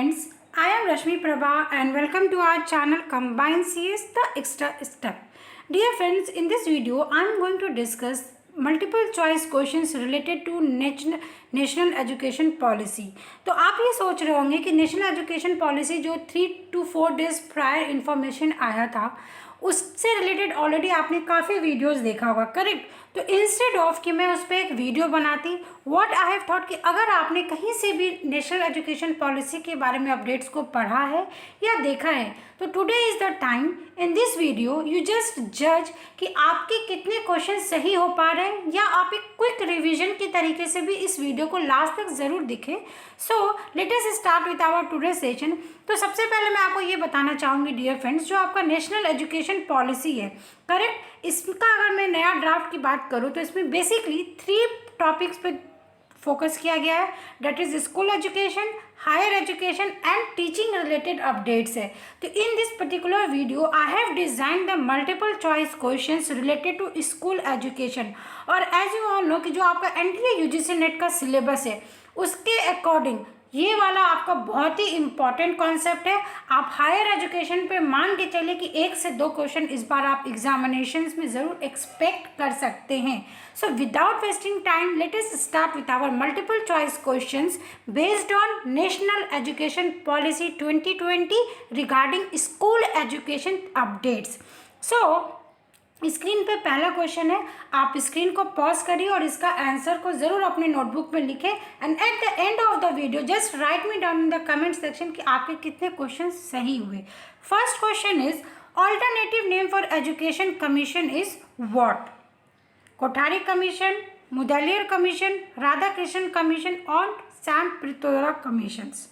friends, I am Rashmi Prabha and welcome to our channel Combine CS The Extra Step. Dear friends, in this video I am going to discuss multiple choice questions related to national education policy. तो आप ये सोच रहे होंगे कि national education policy जो 3 to 4 days prior information आया था उससे रिलेटेड ऑलरेडी आपने काफ़ी वीडियोस देखा होगा, करेक्ट। तो इंस्टेड ऑफ कि मैं उस पर एक वीडियो बनाती, व्हाट आई हैव थॉट कि अगर आपने कहीं से भी नेशनल एजुकेशन पॉलिसी के बारे में अपडेट्स को पढ़ा है या देखा है तो today is the time in this video you just जज कि आपके कितने क्वेश्चन सही हो पा रहे हैं या आप एक क्विक रिवीजन के तरीके से भी इस वीडियो को लास्ट तक ज़रूर दिखें। So let us start with our today session. तो सबसे पहले मैं आपको ये बताना चाहूँगी डियर फ्रेंड्स, जो आपका नेशनल एजुकेशन पॉलिसी है, करेक्ट, इसका अगर मैं नया ड्राफ्ट की बात करूँ तो इसमें बेसिकली 3 टॉपिक्स पे फोकस किया गया है, that is school education, higher education and teaching related updates है। तो in this particular video I have design the multiple choice questions related to school education. और एज यू ऑल नो कि जो आपका एनटीए यूजीसी नेट का syllabus है उसके according ये वाला आपका बहुत ही इंपॉर्टेंट कॉन्सेप्ट है। आप हायर एजुकेशन पे मान के चले कि 1 से 2 क्वेश्चन इस बार आप एग्जामिनेशंस में ज़रूर एक्सपेक्ट कर सकते हैं। So without wasting time let us start with our multiple choice questions based on national education policy 2020 regarding school education updates. So screen पे पहला क्वेश्चन है, आप स्क्रीन को पॉज करिए और इसका आंसर को ज़रूर अपने नोटबुक में लिखें and at the end of the video just write me down in the comment section कि आपके कितने क्वेश्चन सही हुए। First question is alternative name for education commission is what? Kothari commission, Mudaliar commission, Radhakrishnan commission और Sam Pitroda commissions.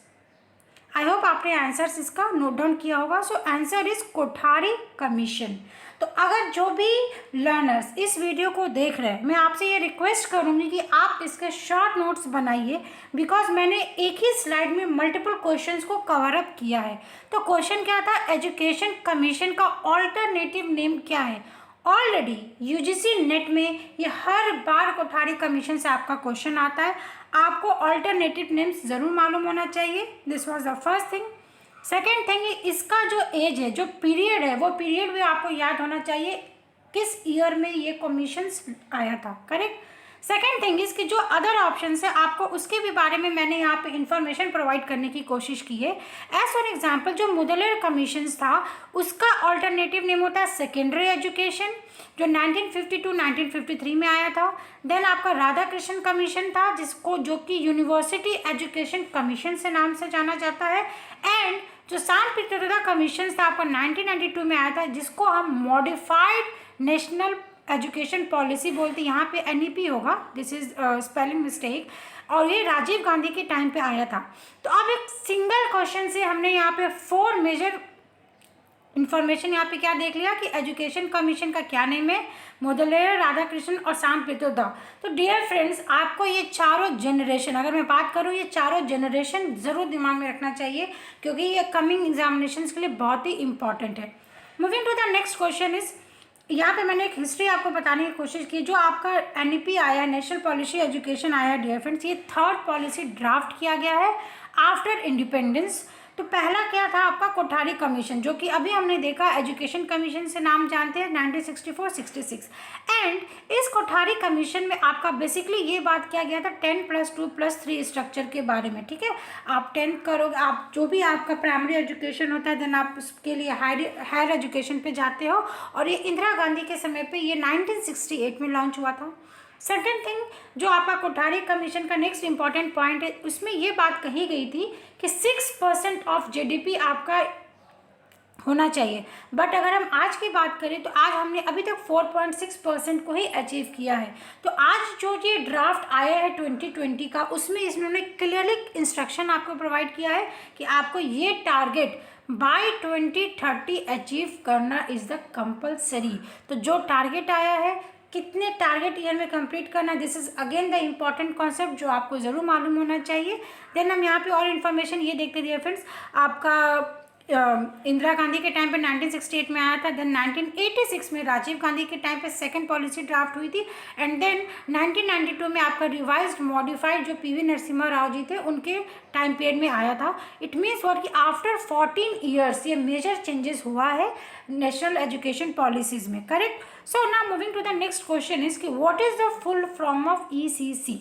I hope आपने answers इसका note down किया होगा। So answer is Kothari commission. तो अगर जो भी लर्नर्स इस वीडियो को देख रहे हैं मैं आपसे ये रिक्वेस्ट करूँगी कि आप इसके शॉर्ट नोट्स बनाइए, बिकॉज मैंने एक ही स्लाइड में मल्टीपल क्वेश्चंस को कवर अप किया है। तो क्वेश्चन क्या था, एजुकेशन कमीशन का ऑल्टरनेटिव नेम क्या है? ऑलरेडी यूजीसी नेट में ये हर बार कोठारी कमीशन से आपका क्वेश्चन आता है, आपको ऑल्टरनेटिव नेम्स ज़रूर मालूम होना चाहिए। This was the first thing. Second thing, इसका जो एज है, जो पीरियड है, वो पीरियड भी आपको याद होना चाहिए किस ईयर में ये कमीशंस आया था, करेक्ट। सेकेंड थिंग इसकी जो अदर ऑप्शन है आपको उसके भी बारे में मैंने यहाँ पे इंफॉर्मेशन प्रोवाइड करने की कोशिश की है। एज फॉर एग्जांपल जो मुदलियर कमीशंस था उसका ऑल्टरनेटिव नेम होता है सेकेंडरी एजुकेशन, जो 1950 to 1953 में आया था। देन आपका राधाकृष्णन कमीशन था जो कि यूनिवर्सिटी एजुकेशन कमीशन से नाम से जाना जाता है। एंड जो सैम पित्रोदा कमीशन था आपका 1992 में आया था, जिसको हम मॉडिफाइड नेशनल एजुकेशन पॉलिसी बोलते हैं। यहाँ पे एनईपी होगा, दिस इज स्पेलिंग मिस्टेक, और ये राजीव गांधी के टाइम पे आया था। तो अब एक सिंगल क्वेश्चन से हमने यहाँ पे 4 मेजर इन्फॉर्मेशन यहाँ पे क्या देख लिया कि एजुकेशन कमीशन का क्या नेम है, मुदलियर, राधाकृष्णन और सैम पित्रोदा। तो डियर फ्रेंड्स, आपको ये चारों जनरेशन, अगर मैं बात करूँ ये चारों जनरेशन ज़रूर दिमाग में रखना चाहिए क्योंकि ये कमिंग एग्जामिनेशन के लिए बहुत ही इंपॉर्टेंट है। Moving to the next question is, यहाँ पे मैंने एक हिस्ट्री आपको बताने की कोशिश की। जो आपका एनईपी आया, नेशनल पॉलिसी एजुकेशन आया डियर फ्रेंड्स, ये 3rd पॉलिसी ड्राफ्ट किया गया है आफ्टर इंडिपेंडेंस। तो पहला क्या था आपका कोठारी कमीशन, जो कि अभी हमने देखा एजुकेशन कमीशन से नाम जानते हैं 1964-66। एंड इस कोठारी कमीशन में आपका बेसिकली ये बात किया गया था 10+2+3 स्ट्रक्चर के बारे में, ठीक है। आप 10th करोगे, आप जो भी आपका प्राइमरी एजुकेशन होता है देन आप उसके लिए हायर एजुकेशन पे जाते हो, और ये इंदिरा गांधी के समय पे ये 1968 में लॉन्च हुआ था। सेकेंड थिंग, जो आपका कोठारी कमीशन का नेक्स्ट इंपॉर्टेंट पॉइंट है, उसमें ये बात कही गई थी कि 6% ऑफ जीडीपी आपका होना चाहिए। बट अगर हम आज की बात करें तो आज हमने अभी तक 4.6% को ही अचीव किया है। तो आज जो ये ड्राफ्ट आया है 2020 का, उसमें इन्होंने क्लियरली इंस्ट्रक्शन आपको प्रोवाइड किया है कि आपको ये टारगेट बाय 2030 अचीव करना इज़ द कंपल्सरी। तो जो टारगेट आया है, कितने टारगेट ईयर में कंप्लीट करना, this is again the important concept जो आपको ज़रूर मालूम होना चाहिए। देन हम यहाँ पे और इन्फॉर्मेशन ये देखते हैं फ्रेंड्स, आपका इंदिरा गांधी के टाइम पे 1968 में आया था, देन 1986 में राजीव गांधी के टाइम पे सेकंड पॉलिसी ड्राफ्ट हुई थी, एंड देन 1992 में आपका रिवाइज्ड मॉडिफाइड जो पीवी नरसिम्हा राव जी थे उनके टाइम पीरियड में आया था। इट मीन्स व्हाट कि आफ्टर 14 ईयर्स ये मेजर चेंजेस हुआ है नेशनल एजुकेशन पॉलिसीज में, correct. So now moving to the next question is कि what is the full form of ECC?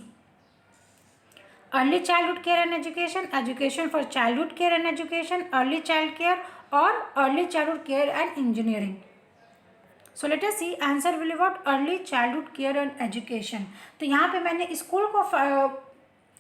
Early childhood care and education, education for childhood care and education, early child care और early childhood care and engineering. So let us see answer will what early childhood care and education. तो यहाँ पे मैंने school को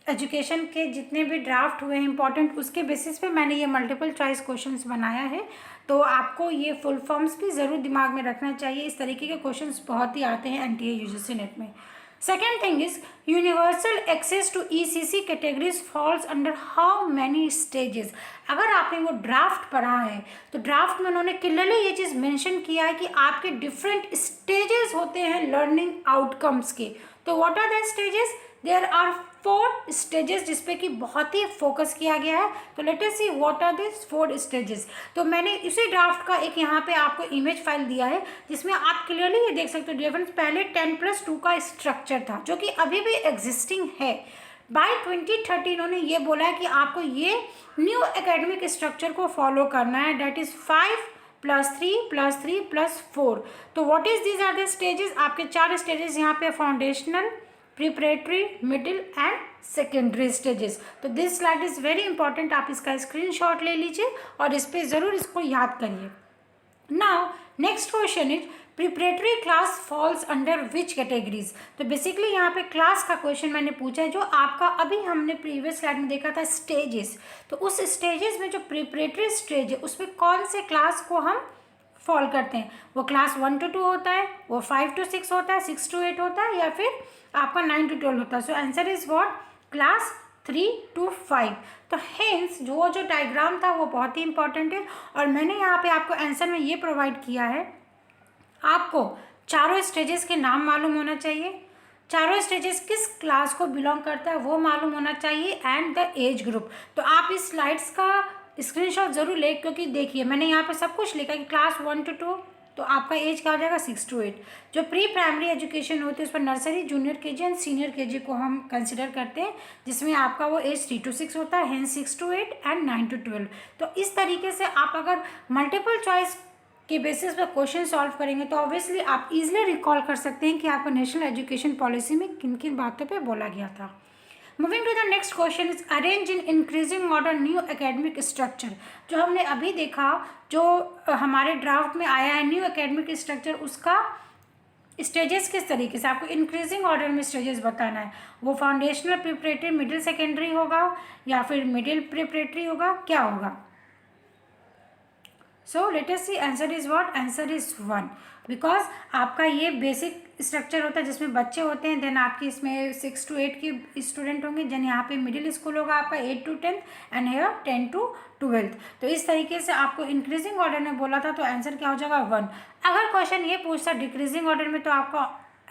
education के जितने भी draft हुए हैं इंपॉर्टेंट उसके बेसिस पे मैंने ये मल्टीपल चॉइस क्वेश्चंस बनाया है। तो आपको ये फुल फॉर्म्स भी ज़रूर दिमाग में रखना चाहिए, इस तरीके के क्वेश्चंस बहुत ही आते हैं एनटीए यूजीसी नेट में। Second thing is universal access to ECC categories falls under how many stages? अगर आपने वो ड्राफ्ट पढ़ा है तो ड्राफ्ट में उन्होंने क्लियरली ये चीज़ मेंशन किया है कि आपके डिफरेंट स्टेजेस होते हैं लर्निंग आउटकम्स के। तो what are the stages? There are 4 stages जिसपे कि बहुत ही फोकस किया गया है। तो let us see what are this 4 stages. तो मैंने इसी ड्राफ्ट का एक यहाँ पे आपको इमेज फाइल दिया है जिसमें आप क्लियरली ये देख सकते हो डिफरेंस। पहले 10+2 का स्ट्रक्चर था जो कि अभी भी एग्जिस्टिंग है। बाय 2030 इन्होंने ये बोला है कि आपको ये न्यू एकेडमिक स्ट्रक्चर को फॉलो करना है, डेट इज़ 5+3+3+4। तो what is these are the stages? आपके 4 स्टेजेस यहाँ पे foundational, preparatory, middle and secondary stages. तो this slide is very important, आप इसका स्क्रीनशॉट ले लीजिए और इस पर ज़रूर इसको याद करिए। Now next question is preparatory class falls under which categories? तो बेसिकली यहाँ पे क्लास का क्वेश्चन मैंने पूछा है जो आपका अभी हमने प्रीवियस स्लाइड में देखा था स्टेजेस। तो उस स्टेजेस में जो प्रिपरेटरी स्टेज है उसमें कौन से क्लास को हम फॉल करते हैं? वो क्लास 1 to 2 होता है, वो 5 to 6 होता है, 6 to 8 होता है, या फिर आपका 9 to 12 होता है। सो answer is what? Class 3 to 5। तो हेंस जो डायग्राम था वो बहुत ही इंपॉर्टेंट है और मैंने यहाँ पे आपको आंसर में ये प्रोवाइड किया है। आपको चारों स्टेजेस के नाम मालूम होना चाहिए, चारों स्टेजेस किस क्लास को बिलोंग करता है वो मालूम होना चाहिए, एंड द एज ग्रुप। तो आप इस स्लाइड्स का स्क्रीनशॉट जरूर ले, क्योंकि देखिए मैंने यहाँ पे सब कुछ लिखा है कि क्लास 1 to 2 तो आपका एज क्या हो जाएगा 6 to 8। जो प्री प्राइमरी एजुकेशन होती है उस पर nursery, junior KG and senior KG को हम कंसिडर करते हैं, जिसमें आपका वो एज 3 to 6 होता है, हेंस 6 to 8 एंड 9 to 12। तो इस तरीके से आप अगर मल्टीपल चॉइस के बेसिस पर क्वेश्चन सॉल्व करेंगे तो ऑब्वियसली आप इजीली रिकॉल कर सकते हैं कि आपको नेशनल एजुकेशन पॉलिसी में किन किन बातों पे बोला गया था। Moving to the next question is arrange in increasing order new academic structure. जो हमने अभी देखा, जो हमारे ड्राफ्ट में आया है न्यू एकेडमिक स्ट्रक्चर, उसका स्टेजेस किस तरीके से आपको इंक्रीजिंग ऑर्डर में स्टेजेस बताना है। वो फाउंडेशनल, प्रिपरेटरी, मिडिल सेकेंडरी होगा या फिर मिडिल प्रिपरेटरी होगा, क्या होगा? So let us see answer is what? Answer is 1, because आपका ये बेसिक स्ट्रक्चर होता है जिसमें बच्चे होते हैं, देन आपके इसमें 6 to 8 के स्टूडेंट होंगे, देन यहाँ पे मिडिल स्कूल होगा आपका 8 to 10 एंड हेयर 10 to 12। तो इस तरीके से आपको इंक्रीजिंग ऑर्डर में बोला था तो आंसर क्या हो जाएगा 1। अगर क्वेश्चन ये पूछता डिक्रीजिंग ऑर्डर में तो आपका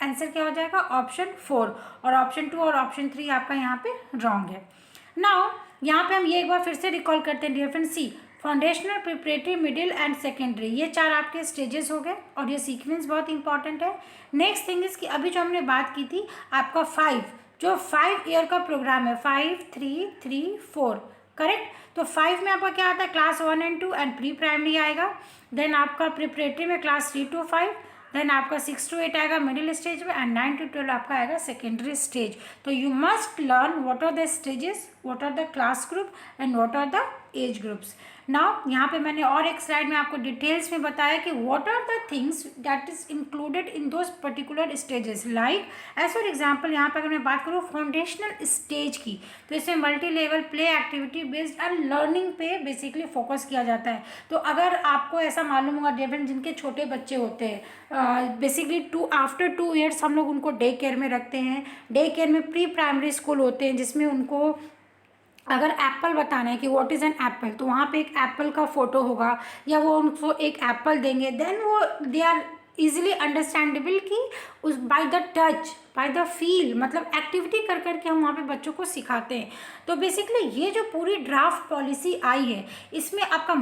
आंसर क्या हो जाएगा? ऑप्शन 4, और ऑप्शन 2 और ऑप्शन 3 आपका यहाँ पे रॉन्ग है। नाउ यहाँ पे हम ये एक बार फिर से रिकॉल करते हैं dear friend. See foundational, preparatory, middle and secondary, ये 4 आपके स्टेजेस हो गए और ये सीक्वेंस बहुत इंपॉर्टेंट है। नेक्स्ट थिंग इज कि अभी जो हमने बात की थी आपका 5 ईयर का प्रोग्राम है, 5, 3, 3, 4, करेक्ट। तो 5 में आपका क्या आता है? Class 1 and 2 and pre primary आएगा, देन आपका प्रिपरेटरी में क्लास 3 to 5, देन आपका 6 to 8 आएगा मिडिल स्टेज में, एंड 9 to 12 आपका आएगा सेकेंडरी स्टेज। तो you must learn what are the stages, what are the class group and what are the age groups. Now यहाँ पे मैंने और एक स्लाइड में आपको डिटेल्स में बताया कि what are the things that is included in those particular stages. Like as for example यहाँ पे अगर मैं बात करूँ फाउंडेशनल स्टेज की, तो इसमें multi level play activity based and learning पे बेसिकली फोकस किया जाता है। तो अगर आपको ऐसा मालूम होगा डेफिनेट जिनके छोटे बच्चे होते हैं बेसिकली आफ्टर 2 years हम लोग उनको डे केयर में रखते हैं। डे केयर में प्री प्राइमरी स्कूल होते हैं जिसमें उनको अगर एप्पल बताना है कि व्हाट इज़ एन एप्पल, तो वहाँ पे एक एप्पल का फोटो होगा या वो उनको एक एप्पल देंगे, देन वो दे आर इजीली अंडरस्टैंडेबल कि उस by the touch, by the feel, मतलब एक्टिविटी कर करके हम वहाँ पे बच्चों को सिखाते हैं। तो बेसिकली ये जो पूरी ड्राफ्ट पॉलिसी आई है, इसमें आपका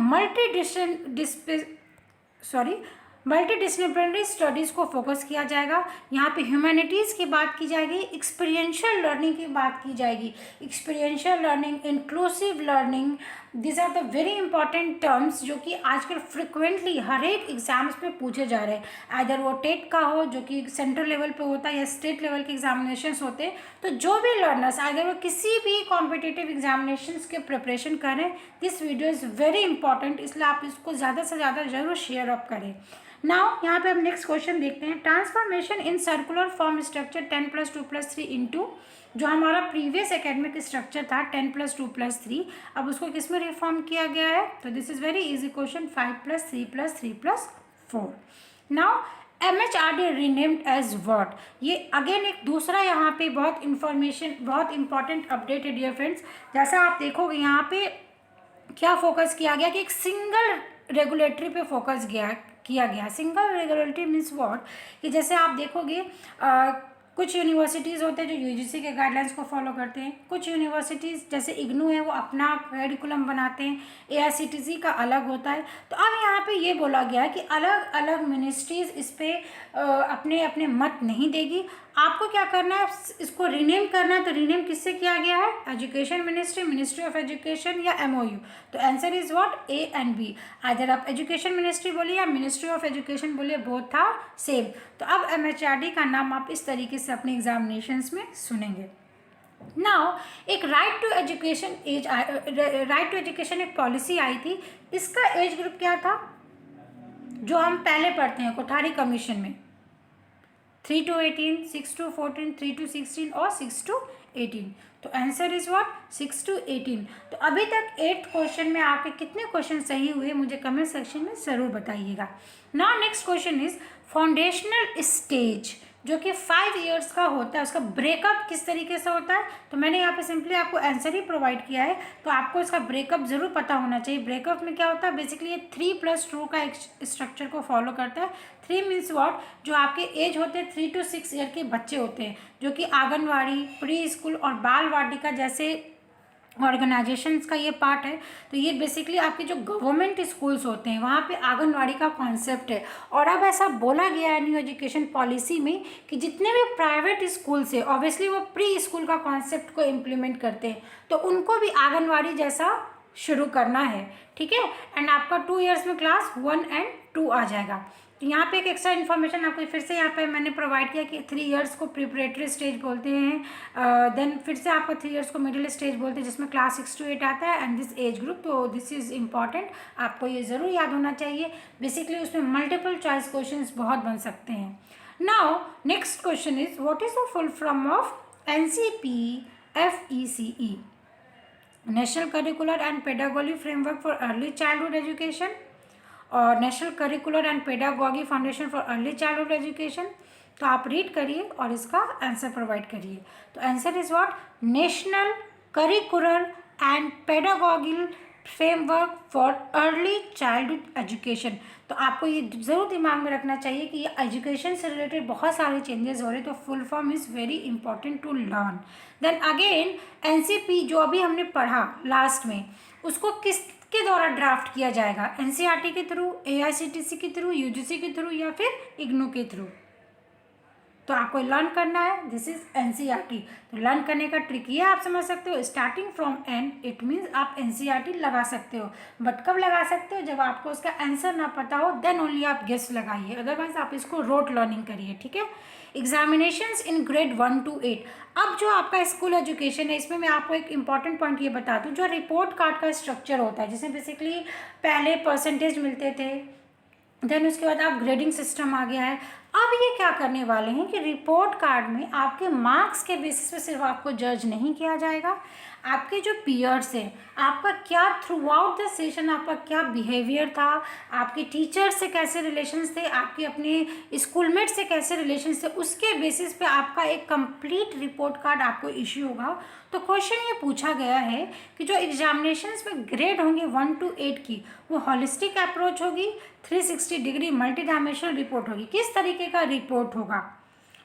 मल्टीडिसिप्लिनरी स्टडीज़ को फोकस किया जाएगा। यहाँ पे ह्यूमैनिटीज़ की बात की जाएगी, एक्सपीरियंशियल लर्निंग की बात की जाएगी। Experiential learning, inclusive learning, this are the very important terms जो कि आजकल फ्रिक्वेंटली हर एक एग्जाम्स में पूछे जा रहे हैं। अगर वो टेट का हो जो कि सेंट्रल लेवल पे होता है या स्टेट लेवल के एग्जामिनेशंस होते हैं, तो जो भी लर्नर्स अगर वो किसी भी कॉम्पिटिटिव एग्जामिनेशंस के प्रिपरेशन करें, this video is very important, इसलिए आप इसको ज़्यादा से ज़्यादा जरूर शेयर अप करें। नाउ यहाँ पे हम नेक्स्ट क्वेश्चन देखते हैं। Transformation in circular form structure 10+2+3 into, जो हमारा प्रीवियस एकेडमिक स्ट्रक्चर था 10+2+3, अब उसको किस में रिफॉर्म किया गया है? तो this is very easy question, 5+3+3+4। Now MHRD renamed as what? ये अगेन एक दूसरा यहाँ पे बहुत इंपॉर्टेंट अपडेट है डियर फ्रेंड्स। जैसा आप देखोगे यहाँ पे क्या फोकस किया गया कि एक सिंगल रेगुलेटरी पे फोकस किया गया। सिंगल रेगुलेटरी मीन्स व्हाट, कि जैसे आप देखोगे कुछ यूनिवर्सिटीज़ होते हैं जो यूजीसी के गाइडलाइंस को फॉलो करते हैं, कुछ यूनिवर्सिटीज़ जैसे इग्नू है वो अपना करिकुलम बनाते हैं, एआईसीटीसी का अलग होता है। तो अब यहाँ पे ये बोला गया है कि अलग अलग मिनिस्ट्रीज़ इस पर अपने अपने मत नहीं देगी। आपको क्या करना है, इसको रीनेम करना है। तो रीनेम किससे किया गया है? Education ministry, ministry of education या MOU। तो answer is what? A and B। अगर आप एजुकेशन मिनिस्ट्री बोलिए या मिनिस्ट्री ऑफ एजुकेशन बोलिए, बोथ था सेम। तो अब MHRD का नाम आप इस तरीके से अपने एग्जामिनेशंस में सुनेंगे। नाउ एक राइट टू एजुकेशन एक पॉलिसी आई थी, इसका एज ग्रुप क्या था जो हम पहले पढ़ते हैं कोठारी कमीशन में? 3 to 18, 6 to 14, 3 to 16 और 6 to 18। तो आंसर इज व्हाट? 6 to 18। तो अभी तक 8th क्वेश्चन में आपके कितने क्वेश्चन सही हुए मुझे कमेंट सेक्शन में ज़रूर बताइएगा। Now next question is foundational stage, जो कि 5 years का होता है, उसका ब्रेकअप किस तरीके से होता है? तो मैंने यहाँ पे सिंपली आपको आंसर ही प्रोवाइड किया है, तो आपको इसका ब्रेकअप ज़रूर पता होना चाहिए। ब्रेकअप में क्या होता है? बेसिकली ये 3+2 का एक स्ट्रक्चर को फॉलो करता है। 3 मीन्स व्हाट? जो आपके एज होते हैं 3 to 6 ईयर के बच्चे होते हैं, जो कि आंगनवाड़ी, प्री स्कूल और बाल वाटिका जैसे ऑर्गेनाइजेशंस का ये पार्ट है। तो ये बेसिकली आपके जो गवर्नमेंट स्कूल्स होते हैं वहाँ पे आंगनवाड़ी का कॉन्सेप्ट है। और अब ऐसा बोला गया है न्यू एजुकेशन पॉलिसी में कि जितने भी प्राइवेट स्कूल्स है ऑब्वियसली वो प्री स्कूल का कॉन्सेप्ट को इम्प्लीमेंट करते हैं, तो उनको भी आंगनवाड़ी जैसा शुरू करना है, ठीक है। एंड आपका 2 years में क्लास 1 and 2 आ जाएगा। तो यहाँ पे एक एक्स्ट्रा इन्फॉर्मेशन आपको फिर से यहाँ पे मैंने प्रोवाइड किया कि 3 years को प्रिपरेटरी स्टेज बोलते हैं, देन फिर से आपको 3 years को मिडिल स्टेज बोलते हैं जिसमें क्लास 6 to 8 आता है एंड दिस एज ग्रुप। तो दिस इज़ इम्पॉर्टेंट, आपको ये ज़रूर याद होना चाहिए। बेसिकली उसमें मल्टीपल चॉइस क्वेश्चन बहुत बन सकते हैं। Now next question is what is the full form of NCPFECE? National curricular and pedagogy framework for early childhood education और national curricular and pedagogy foundation for early childhood education. तो आप read करिए और इसका आंसर प्रोवाइड करिए। तो answer is what? National curricular and pedagogy framework for early childhood education. तो आपको ये ज़रूर दिमाग में रखना चाहिए कि ये एजुकेशन से रिलेटेड बहुत सारे चेंजेस हो रहे हैं, तो full form is very important to learn. Then again NCP जो अभी हमने पढ़ा लास्ट में, उसको किसके द्वारा ड्राफ्ट किया जाएगा? NCERT के थ्रू, AICTC के थ्रू, UGC के थ्रू या फिर इग्नू के थ्रू? तो आपको लर्न करना है, दिस इज NCERT। तो लर्न करने का ट्रिक ये आप समझ सकते हो, starting from N, it means आप NCERT लगा सकते हो, बट कब लगा सकते हो? जब आपको उसका आंसर ना पता हो, देन ओनली आप गेस लगाइए, अदरवाइज आप इसको रोट लर्निंग करिए, ठीक है। Examinations in grade 1 to 8। अब जो आपका स्कूल एजुकेशन है, इसमें मैं आपको एक इंपॉर्टेंट पॉइंट ये बता दूँ, जो रिपोर्ट कार्ड का स्ट्रक्चर होता है, जिसमें बेसिकली पहले परसेंटेज मिलते थे, देन उसके बाद आप ग्रेडिंग सिस्टम आ गया है। अब ये क्या करने वाले हैं कि रिपोर्ट कार्ड में आपके मार्क्स के बेसिस पे सिर्फ आपको जज नहीं किया जाएगा, आपके जो पीयर्स हैं, आपका क्या थ्रू आउट द सेशन आपका क्या बिहेवियर था, आपके टीचर से कैसे रिलेशंस थे, आपके अपने स्कूलमेट से कैसे रिलेशंस थे, उसके बेसिस पे आपका एक कंप्लीट रिपोर्ट कार्ड आपको इश्यू होगा। तो क्वेश्चन ये पूछा गया है कि जो एग्जामिनेशंस में ग्रेड होंगे 1 to 8 की, वो हॉलिस्टिक अप्रोच होगी, 360 डिग्री मल्टी डायमेंशनल रिपोर्ट होगी, किस तरीके का रिपोर्ट होगा।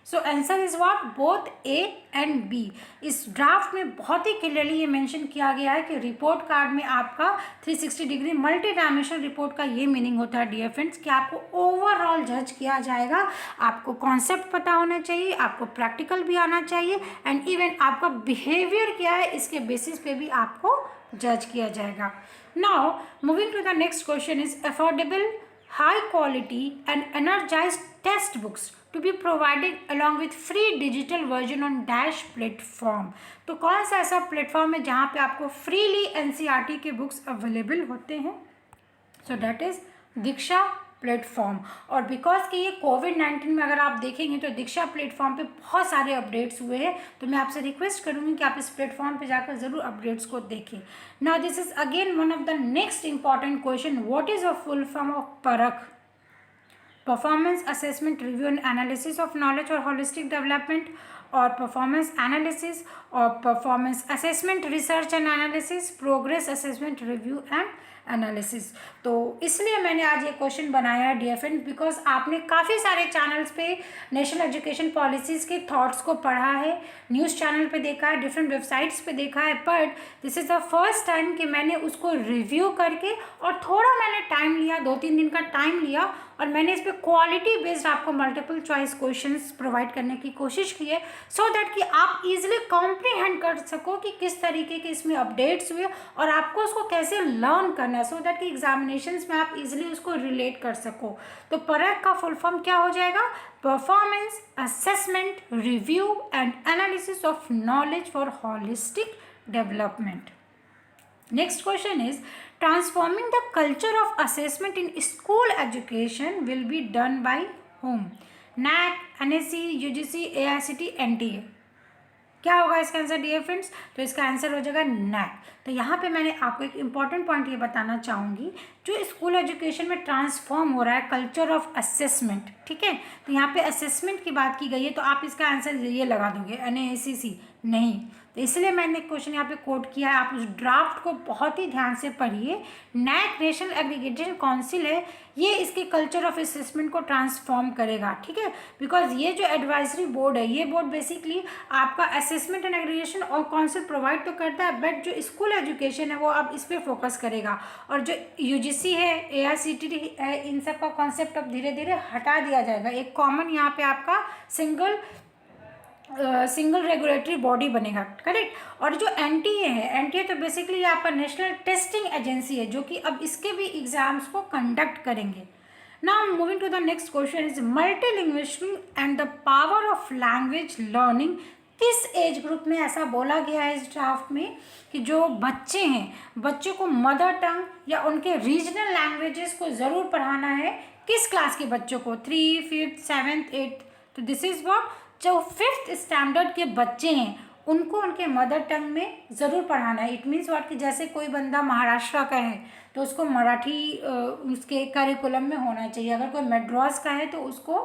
So answer is what, both A and B. इस ड्राफ्ट में बहुत ही क्लियरली ये मेंशन किया गया है कि रिपोर्ट कार्ड में आपका 360 डिग्री मल्टी डायमेंशनल रिपोर्ट का ये मीनिंग होता है डियर फ्रेंड्स कि आपको ओवरऑल जज किया जाएगा, आपको कॉन्सेप्ट पता होना चाहिए, आपको प्रैक्टिकल भी आना चाहिए, एंड इवन आपका बिहेवियर क्या है इसके बेसिस पे भी आपको जज किया जाएगा। Now moving to the next question is affordable, high quality and energized test books to be provided along with free digital version on dash platform। तो कौन सा ऐसा प्लेटफॉर्म है जहाँ पे आपको फ्रीली एनसीईआरटी के बुक्स अवेलेबल होते हैं। So that is Diksha platform. और बिकॉज कि ये कोविड-19 में अगर आप देखेंगे तो दीक्षा प्लेटफॉर्म पे बहुत सारे अपडेट्स हुए हैं, तो मैं आपसे रिक्वेस्ट करूँगी कि आप इस प्लेटफॉर्म पे जाकर ज़रूर अपडेट्स को देखें। Now this is again one of the next important question, what is a full form of Parakh, performance assessment review and analysis of knowledge और होलिस्टिक डेवलपमेंट, और परफॉर्मेंस एनालिसिस और performance assessment research and analysis, progress assessment review and analysis. तो इसलिए मैंने आज ये question बनाया है डियर फ्रेंड, बिकॉज आपने काफ़ी सारे चैनल्स पे नेशनल एजुकेशन पॉलिसीज़ के थॉट्स को पढ़ा है, न्यूज़ चैनल पे देखा है, डिफरेंट वेबसाइट्स पे देखा है, but this is the first time कि मैंने उसको रिव्यू करके और थोड़ा मैंने टाइम लिया, 2-3 दिन का टाइम लिया, और मैंने इस पर क्वालिटी बेस्ड आपको मल्टीपल चॉइस क्वेश्चंस प्रोवाइड करने की कोशिश की है, सो दैट कि आप इजीली कॉम्प्रीहेंड कर सको कि किस तरीके के इसमें अपडेट्स हुए और आपको उसको कैसे लर्न करना है, सो दैट कि एग्जामिनेशंस में आप इजीली उसको रिलेट कर सको। तो परख का फुल फॉर्म क्या हो जाएगा, performance assessment review and analysis of knowledge for holistic development. Next question is, transforming the culture of assessment in school education will be done by whom? NAAC, NSE, UGC, AICT, NTA। क्या होगा इसका answer dear friends, तो इसका answer हो जाएगा NAAC. तो यहाँ पे मैंने आपको एक इम्पॉर्टेंट पॉइंट ये बताना चाहूँगी, जो स्कूल एजुकेशन में ट्रांसफॉर्म हो रहा है कल्चर ऑफ असेसमेंट, ठीक है। तो यहाँ पे असेसमेंट की बात की गई है, तो आप इसका आंसर ये लगा दोगे NAACC, नहीं। तो इसलिए मैंने क्वेश्चन यहाँ पे कोट किया है, आप उस ड्राफ्ट को बहुत ही ध्यान से पढ़िए। नैक नेशनल एग्रीगेशन काउंसिल है, ये इसके कल्चर ऑफ असेसमेंट को ट्रांसफॉर्म करेगा, ठीक है। बिकॉज ये जो एडवाइजरी बोर्ड है, ये बोर्ड बेसिकली आपका असेसमेंट एंड एग्रीगेशन और काउंसिल प्रोवाइड तो करता है, बट जो स्कूल एजुकेशन है वो अब इस पर फोकस करेगा। और जो UGC है, AICTE है, इन सब का कॉन्सेप्ट अब धीरे धीरे हटा दिया जाएगा। एक कॉमन यहाँ पे आपका सिंगल रेगुलेटरी बॉडी बनेगा, करेक्ट। और जो NTA है, NTA तो बेसिकली आपका नेशनल टेस्टिंग एजेंसी है, जो कि अब इसके भी एग्जाम्स को कंडक्ट करेंगे। Now moving to the next question is multilingualism and the power of language learning. किस एज ग्रुप में ऐसा बोला गया है इस ड्राफ्ट में कि जो बच्चे हैं, बच्चों को मदर टंग या उनके रीजनल लैंग्वेजेस को ज़रूर पढ़ाना है। किस क्लास के बच्चों को, 3, 5, 7, 8। तो दिस इज़ व्हाट, जो 5th स्टैंडर्ड के बच्चे हैं उनको उनके मदर टंग में ज़रूर पढ़ाना है। इट मीन्स व्हाट कि जैसे कोई बंदा महाराष्ट्र का है तो उसको मराठी उसके करिकुलम में होना चाहिए। अगर कोई मद्रास का है तो उसको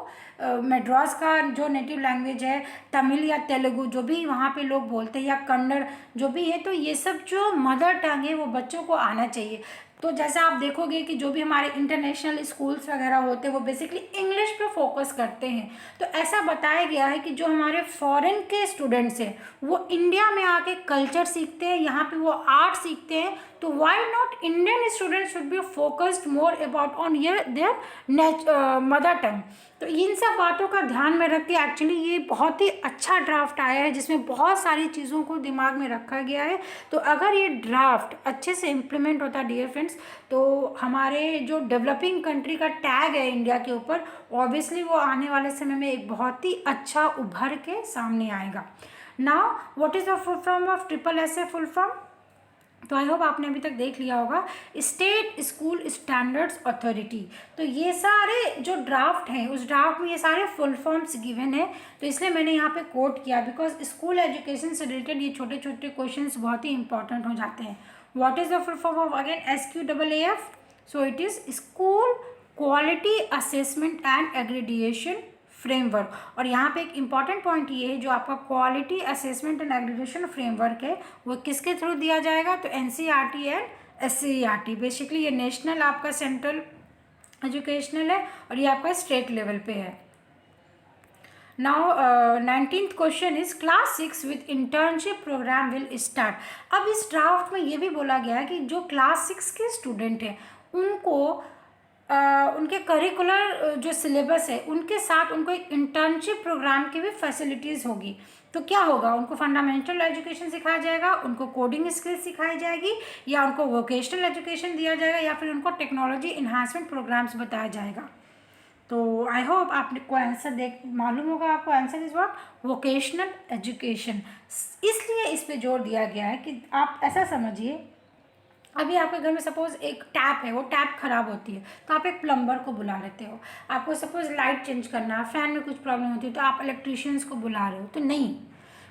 मद्रास का जो नेटिव लैंग्वेज है, तमिल या तेलुगु जो भी वहाँ पे लोग बोलते हैं, या कन्नड़ जो भी है, तो ये सब जो मदर टंग है वो बच्चों को आना चाहिए। तो जैसा आप देखोगे कि जो भी हमारे इंटरनेशनल स्कूल्स वगैरह होते हैं वो बेसिकली इंग्लिश पे फोकस करते हैं। तो ऐसा बताया गया है कि जो हमारे फॉरेन के स्टूडेंट्स हैं वो इंडिया में आके कल्चर सीखते हैं, यहाँ पे वो आर्ट सीखते हैं, तो why not Indian students should be focused more about on their mother tongue. तो इन सब बातों का ध्यान में रख के एक्चुअली ये बहुत ही अच्छा ड्राफ्ट आया है, जिसमें बहुत सारी चीज़ों को दिमाग में रखा गया है। तो अगर ये ड्राफ्ट अच्छे से इम्प्लीमेंट होता डियर फ्रेंड्स, तो हमारे जो डेवलपिंग कंट्री का टैग है इंडिया के ऊपर, ऑब्वियसली वो आने वाले समय में एक बहुत ही अच्छा उभर के सामने आएगा। Now what is the full form of triple SA full form? तो आई होप आपने अभी तक देख लिया होगा स्टेट स्कूल स्टैंडर्ड्स अथॉरिटी। तो ये सारे जो ड्राफ्ट हैं उस ड्राफ्ट में ये सारे फुल फॉर्म्स गिवन है, तो इसलिए मैंने यहाँ पे कोट किया बिकॉज स्कूल एजुकेशन से रिलेटेड ये छोटे छोटे क्वेश्चंस बहुत ही इंपॉर्टेंट हो जाते हैं। What is the full form of again SQAAF? So it is school quality assessment and accreditation framework. और यहाँ पे एक इम्पॉर्टेंट पॉइंट ये है, जो आपका quality assessment and accreditation framework है वो किसके थ्रू दिया जाएगा? तो NCERT एंड SCERT। बेसिकली ये नेशनल आपका सेंट्रल एजुकेशनल है और ये आपका स्टेट लेवल पे है। Now 19th question is class 6 with internship program will start. अब इस ड्राफ्ट में ये भी बोला गया है कि जो क्लास 6 के स्टूडेंट हैं उनको उनके करिकुलर जो सिलेबस है उनके साथ उनको एक इंटर्नशिप प्रोग्राम की भी फैसिलिटीज़ होगी। तो क्या होगा? उनको फंडामेंटल एजुकेशन सिखाया जाएगा, उनको कोडिंग स्किल्स सिखाई जाएगी, या उनको वोकेशनल एजुकेशन दिया जाएगा, या फिर उनको टेक्नोलॉजी इन्हांसमेंट प्रोग्राम्स बताया जाएगा। तो आई होप आपको आंसर मालूम होगा। आपको answer is what? Vocational education. इसलिए इस पे जोर दिया गया है कि आप ऐसा समझिए, अभी आपके घर में सपोज एक टैप है, वो टैप ख़राब होती है तो आप एक प्लम्बर को बुला लेते हो। आपको सपोज लाइट चेंज करना है, फ़ैन में कुछ प्रॉब्लम होती है तो आप इलेक्ट्रीशियंस को बुला रहे हो। तो नहीं,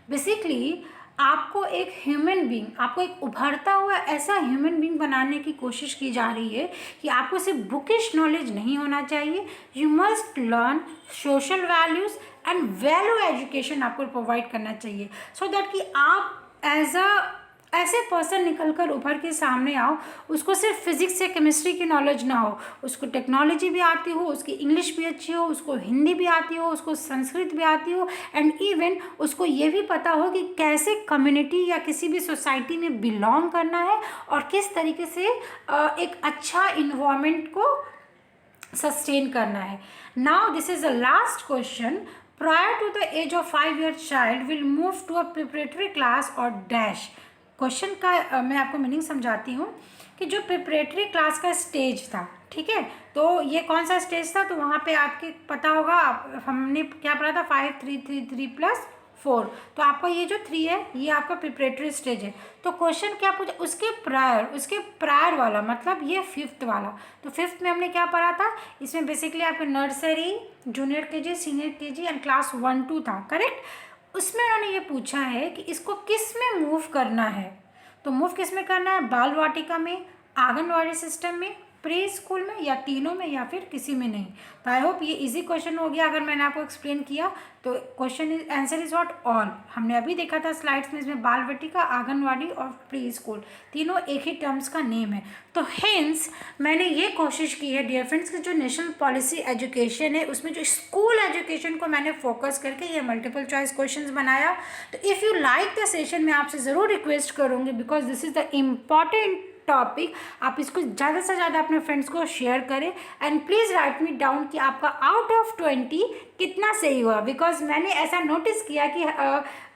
बेसिकली आपको एक ह्यूमन बीइंग, आपको एक उभरता हुआ ऐसा ह्यूमन बीइंग बनाने की कोशिश की जा रही है कि आपको सिर्फ बुकिश नॉलेज नहीं होना चाहिए। You must learn social values and value education आपको प्रोवाइड करना चाहिए, सो दैट कि आप एज अ ऐसे पर्सन निकल कर उभर के सामने आओ, उसको सिर्फ फिजिक्स या केमिस्ट्री की नॉलेज ना हो, उसको टेक्नोलॉजी भी आती हो, उसकी इंग्लिश भी अच्छी हो, उसको हिंदी भी आती हो, उसको संस्कृत भी आती हो, एंड इवन उसको ये भी पता हो कि कैसे कम्युनिटी या किसी भी सोसाइटी में बिलोंग करना है और किस तरीके से एक अच्छा इन्वायरमेंट को सस्टेन करना है। Now this is the last question. Prior to the age of 5-year child will move to a preparatory class or dash। Question का मैं आपको मीनिंग समझाती हूँ कि जो प्रिपरेटरी क्लास का स्टेज था, ठीक है, तो ये कौन सा स्टेज था? तो वहाँ पे आपके पता होगा, हमने क्या पढ़ा था? 5 3 3 3 + 4। तो आपका ये जो 3 है ये आपका प्रिपरेटरी स्टेज है। तो क्वेश्चन क्या पूछा? उसके प्रायर वाला, मतलब ये 5th वाला। तो 5th में हमने क्या पढ़ा था? इसमें बेसिकली आपके nursery, junior KG, senior KG and class 1-2 था, करेक्ट। उसमें उन्होंने ये पूछा है कि इसको किस में मूव करना है। तो मूव किस में करना है? बाल वाटिका में, आंगनवाड़ी सिस्टम में, प्री स्कूल में, या तीनों में, या फिर किसी में नहीं। तो आई होप ये इजी क्वेश्चन हो गया अगर मैंने आपको एक्सप्लेन किया। तो question answer is what? All. हमने अभी देखा था स्लाइड्स में, इसमें बाल वाटिका, आंगनवाड़ी और प्री स्कूल तीनों एक ही टर्म्स का नेम है। तो हेंस मैंने ये कोशिश की है डियर फ्रेंड्स कि जो नेशनल पॉलिसी एजुकेशन है उसमें जो स्कूल एजुकेशन को मैंने फोकस करके ये मल्टीपल चॉइस क्वेश्चंस बनाया। तो if you like the session, मैं आपसे ज़रूर रिक्वेस्ट करूँगी, because this is the important topic, आप इसको ज़्यादा से ज़्यादा अपने फ्रेंड्स को शेयर करें and please write me down कि आपका आउट ऑफ 20 कितना सही हुआ। बिकॉज मैंने ऐसा नोटिस किया कि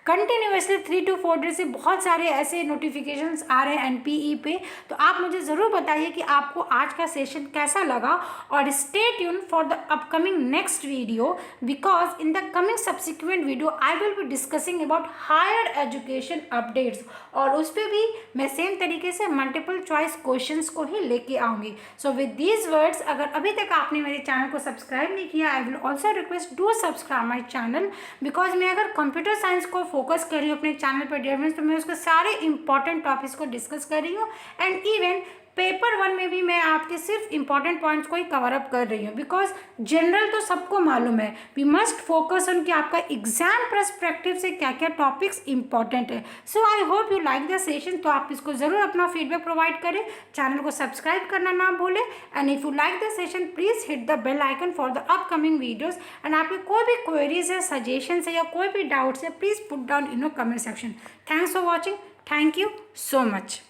कंटिन्यूसली 3 to 4 डेज से बहुत सारे ऐसे नोटिफिकेशंस आ रहे हैं NPE पे। तो आप मुझे ज़रूर बताइए कि आपको आज का सेशन कैसा लगा, और stay tune for the upcoming next video, because in the coming subsequent video I will be discussing about higher education updates, और उस पर भी मैं सेम तरीके से मल्टीपल चॉइस क्वेश्चंस को ही लेके आऊँगी। सो विद दीज वर्ड्स, अगर अभी तक आपने मेरे चैनल को सब्सक्राइब नहीं किया, I will also request do subscribe my channel, because मैं अगर कंप्यूटर साइंस को फोकस कर रही हूँ अपने चैनल पर डियर फ्रेंड्स, तो मैं उसके सारे इंपॉर्टेंट टॉपिक्स को डिस्कस कर रही हूँ, एंड इवन पेपर 1 में भी मैं आपके सिर्फ इंपॉर्टेंट पॉइंट्स को ही कवर अप कर रही हूँ, बिकॉज जनरल तो सबको मालूम है, वी मस्ट फोकस ऑन कि आपका एग्जाम पर्सपेक्टिव से क्या क्या टॉपिक्स इंपॉर्टेंट है। So I hope you like the session. तो आप इसको ज़रूर अपना फीडबैक प्रोवाइड करें, चैनल को सब्सक्राइब करना ना भूलें, and if you like the session please hit the bell icon for the upcoming videos. And आपके कोई भी क्वेरीज है, सजेशंस है, या कोई भी डाउट्स है, please put down in comment section. Thanks for watching. Thank you so much.